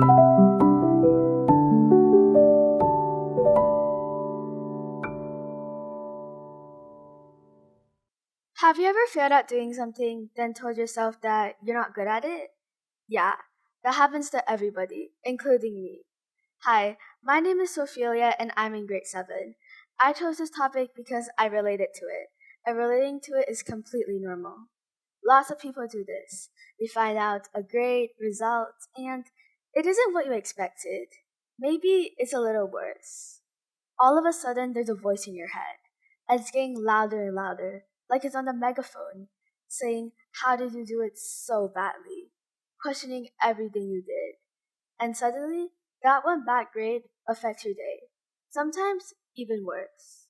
Have you ever failed at doing something, then told yourself that you're not good at it? Yeah, that happens to everybody, including me. Hi, my name is Sophelia and I'm in grade 7. I chose this topic because I related to it, and relating to it is completely normal. Lots of people do this. They find out a grade, results, and it isn't what you expected. Maybe it's a little worse. All of a sudden, there's a voice in your head, and it's getting louder and louder, like it's on the megaphone, saying, "How did you do it so badly?" Questioning everything you did. And suddenly, that one bad grade affects your day. Sometimes, even worse.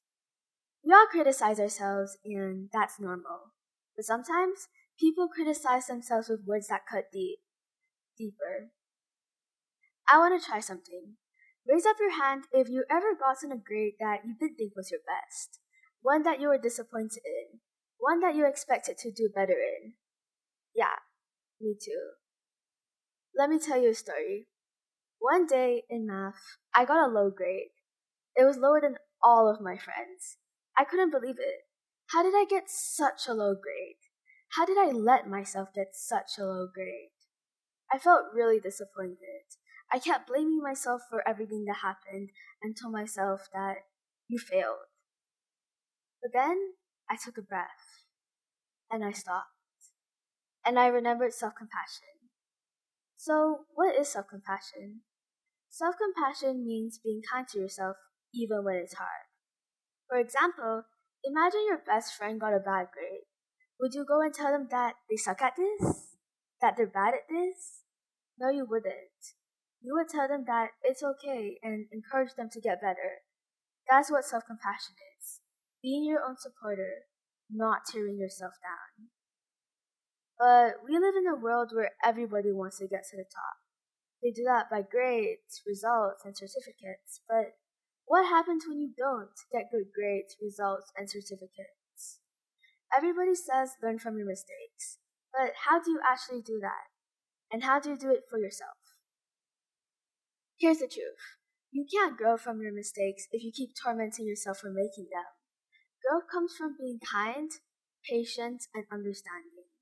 We all criticize ourselves, and that's normal. But sometimes, people criticize themselves with words that cut deeper. I want to try something. Raise up your hand if you ever gotten a grade that you didn't think was your best. One that you were disappointed in. One that you expected to do better in. Yeah, me too. Let me tell you a story. One day in math, I got a low grade. It was lower than all of my friends. I couldn't believe it. How did I get such a low grade? How did I let myself get such a low grade? I felt really disappointed. I kept blaming myself for everything that happened and told myself that you failed. But then I took a breath and I stopped and I remembered self compassion. So, what is self compassion? Self compassion means being kind to yourself even when it's hard. For example, imagine your best friend got a bad grade. Would you go and tell them that they suck at this? That they're bad at this? No, you wouldn't. You would tell them that it's okay and encourage them to get better. That's what self compassion is, being your own supporter, not tearing yourself down. But we live in a world where everybody wants to get to the top. They do that by grades, results, and certificates. But what happens when you don't get good grades, results, and certificates? Everybody says learn from your mistakes. But how do you actually do that? And how do you do it for yourself? Here's the truth. You can't grow from your mistakes if you keep tormenting yourself for making them. Growth comes from being kind, patient, and understanding.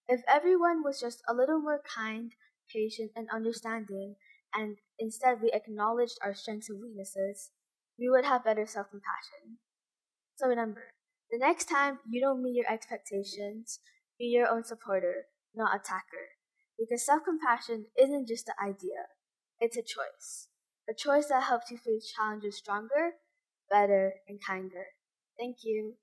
If everyone was just a little more kind, patient, and understanding, and instead we acknowledged our strengths and weaknesses, we would have better self compassion. So remember, the next time you don't meet your expectations, be your own supporter, not attacker. Because self compassion isn't just an idea, it's a choice. A choice that helps you face challenges stronger, better, and kinder. Thank you.